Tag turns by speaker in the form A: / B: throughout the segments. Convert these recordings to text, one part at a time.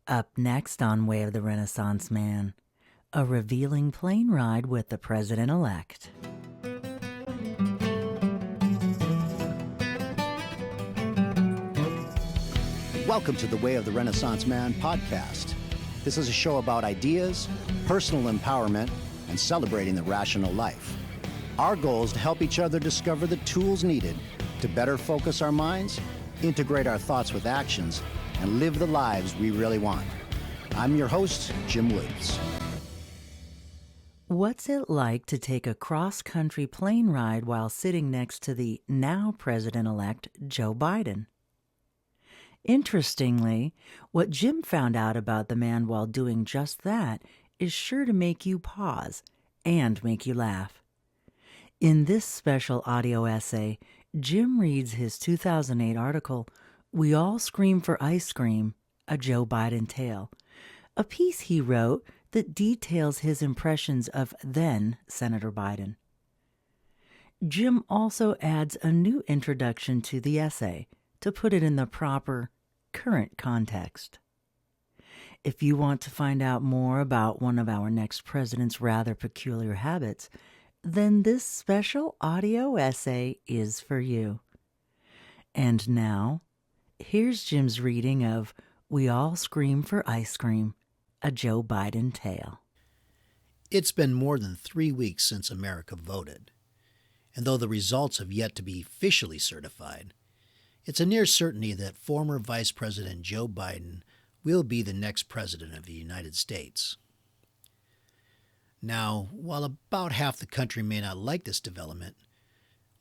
A: Up next on Way of the Renaissance Man, a revealing plane ride with the president-elect.
B: Welcome to the Way of the Renaissance Man podcast. This is a show about ideas, personal empowerment, and celebrating the rational life. Our goal is to help each other discover the tools needed to better focus our minds, integrate our thoughts with actions, and live the lives we really want. I'm your host, Jim Woods.
A: What's it like to take a cross-country plane ride while sitting next to the now president-elect Joe Biden? Interestingly, what Jim found out about the man while doing just that is sure to make you pause and make you laugh. In this special audio essay, Jim reads his 2008 article, "We All Scream for Ice Cream, a Joe Biden Tale," a piece he wrote that details his impressions of then Senator Biden. Jim also adds a new introduction to the essay to put it in the proper, current context. If you want to find out more about one of our next president's rather peculiar habits, then this special audio essay is for you. And now, here's Jim's reading of We All Scream for Ice Cream, a Joe Biden Tale.
C: It's been more than 3 weeks since America voted, and though the results have yet to be officially certified, it's a near certainty that former Vice President Joe Biden will be the next president of the United States. Now, while about half the country may not like this development,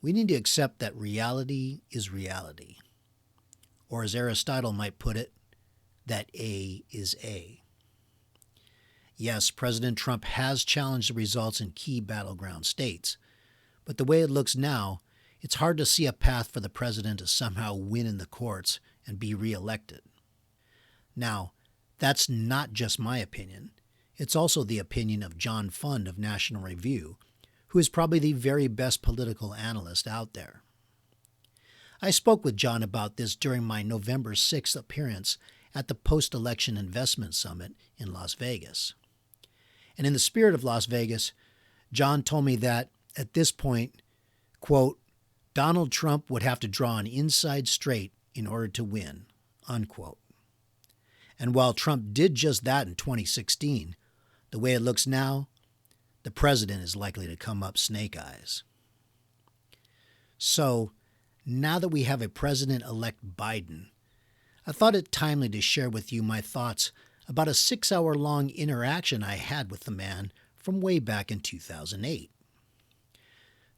C: we need to accept that reality is reality. Or as Aristotle might put it, that A is A. Yes, President Trump has challenged the results in key battleground states, but the way it looks now, it's hard to see a path for the president to somehow win in the courts and be reelected. Now, that's not just my opinion. It's also the opinion of John Fund of National Review, who is probably the very best political analyst out there. I spoke with John about this during my November 6th appearance at the Post-Election Investment Summit in Las Vegas. And in the spirit of Las Vegas, John told me that, at this point, quote, Donald Trump would have to draw an inside straight in order to win, unquote. And while Trump did just that in 2016, the way it looks now, the president is likely to come up snake eyes. So, now that we have a president-elect Biden, I thought it timely to share with you my thoughts about a 6-hour-long interaction I had with the man from way back in 2008.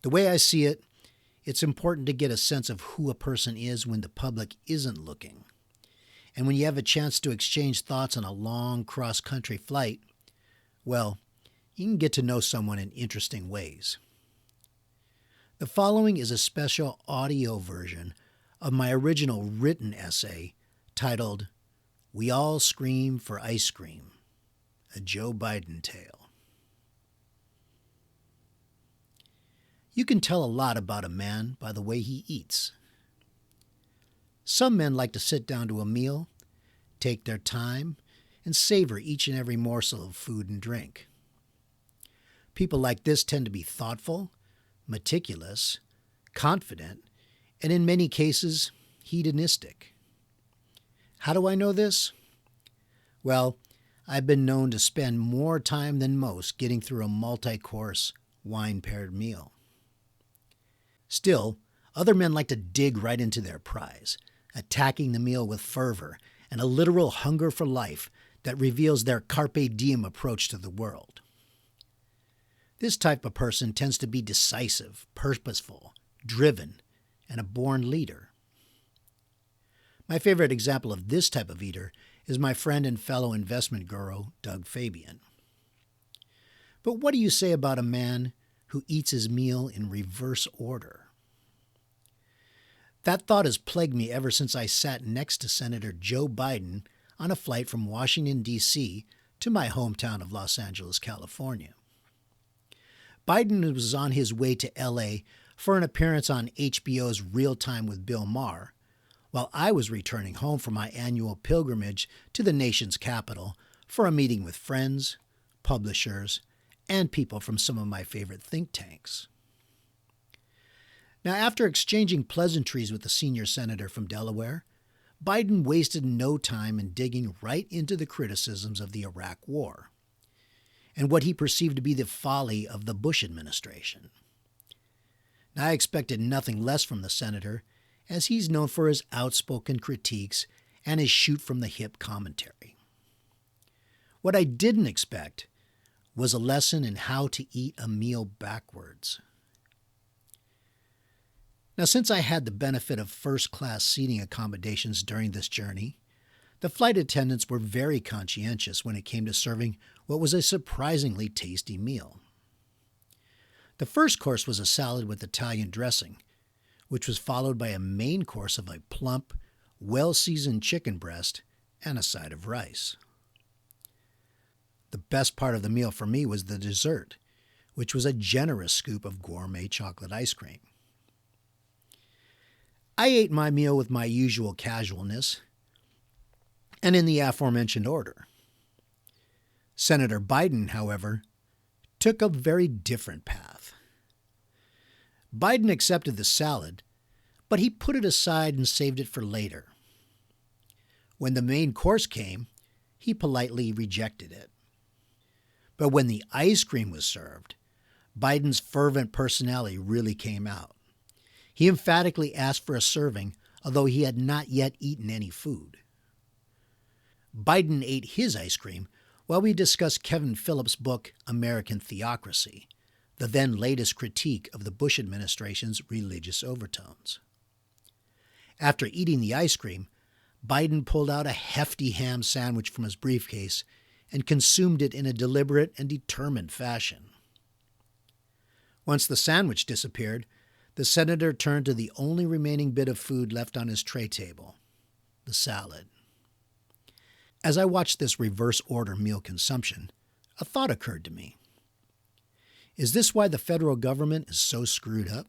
C: The way I see it, it's important to get a sense of who a person is when the public isn't looking. And when you have a chance to exchange thoughts on a long cross-country flight, well, you can get to know someone in interesting ways. The following is a special audio version of my original written essay titled, We All Scream for Ice Cream, a Joe Biden Tale. You can tell a lot about a man by the way he eats. Some men like to sit down to a meal, take their time, and savor each and every morsel of food and drink. People like this tend to be thoughtful, meticulous, confident, and in many cases, hedonistic. How do I know this? Well, I've been known to spend more time than most getting through a multi-course, wine-paired meal. Still, other men like to dig right into their prize, attacking the meal with fervor and a literal hunger for life that reveals their carpe diem approach to the world. This type of person tends to be decisive, purposeful, driven, and a born leader. My favorite example of this type of eater is my friend and fellow investment guru, Doug Fabian. But what do you say about a man who eats his meal in reverse order? That thought has plagued me ever since I sat next to Senator Joe Biden on a flight from Washington, D.C. to my hometown of Los Angeles, California. Biden was on his way to L.A. for an appearance on HBO's Real Time with Bill Maher, while I was returning home from my annual pilgrimage to the nation's capital for a meeting with friends, publishers, and people from some of my favorite think tanks. Now, after exchanging pleasantries with the senior senator from Delaware, Biden wasted no time in digging right into the criticisms of the Iraq War and what he perceived to be the folly of the Bush administration. Now, I expected nothing less from the senator, as he's known for his outspoken critiques and his shoot-from-the-hip commentary. What I didn't expect was a lesson in how to eat a meal backwards. Now, since I had the benefit of first-class seating accommodations during this journey, the flight attendants were very conscientious when it came to serving what was a surprisingly tasty meal. The first course was a salad with Italian dressing, which was followed by a main course of a plump, well-seasoned chicken breast and a side of rice. The best part of the meal for me was the dessert, which was a generous scoop of gourmet chocolate ice cream. I ate my meal with my usual casualness and in the aforementioned order. Senator Biden, however, took a very different path. Biden accepted the salad, but he put it aside and saved it for later. When the main course came, he politely rejected it. But when the ice cream was served, Biden's fervent personality really came out. He emphatically asked for a serving, although he had not yet eaten any food. Biden ate his ice cream while we discussed Kevin Phillips' book, American Theocracy, the then latest critique of the Bush administration's religious overtones. After eating the ice cream, Biden pulled out a hefty ham sandwich from his briefcase and consumed it in a deliberate and determined fashion. Once the sandwich disappeared, the senator turned to the only remaining bit of food left on his tray table, the salad. As I watched this reverse-order meal consumption, a thought occurred to me. Is this why the federal government is so screwed up?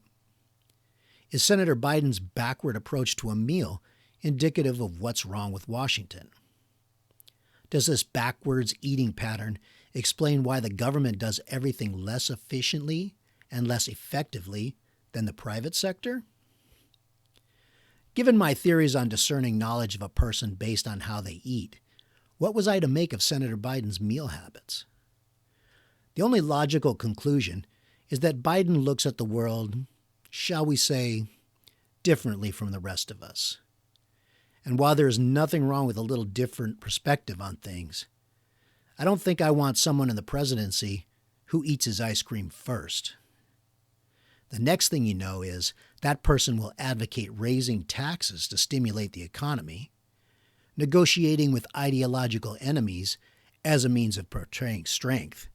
C: Is Senator Biden's backward approach to a meal indicative of what's wrong with Washington? Does this backwards eating pattern explain why the government does everything less efficiently and less effectively than the private sector? Given my theories on discerning knowledge of a person based on how they eat, what was I to make of Senator Biden's meal habits? The only logical conclusion is that Biden looks at the world, shall we say, differently from the rest of us. And while there is nothing wrong with a little different perspective on things, I don't think I want someone in the presidency who eats his ice cream first. The next thing you know is that person will advocate raising taxes to stimulate the economy, negotiating with ideological enemies as a means of portraying strength,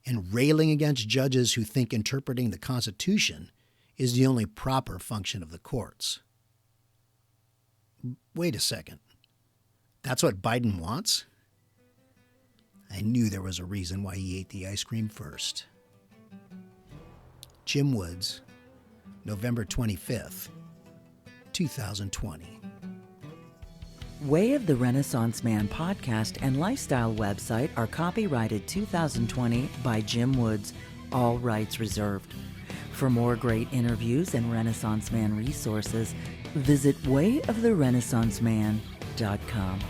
C: and railing against judges who think interpreting the Constitution is the only proper function of the courts. Wait a second. That's what Biden wants? I knew there was a reason why he ate the ice cream first. Jim Woods, November 25th, 2020.
A: Way of the Renaissance Man podcast and lifestyle website are copyrighted 2020 by Jim Woods, all rights reserved. For more great interviews and Renaissance Man resources, visit wayoftherenaissanceman.com.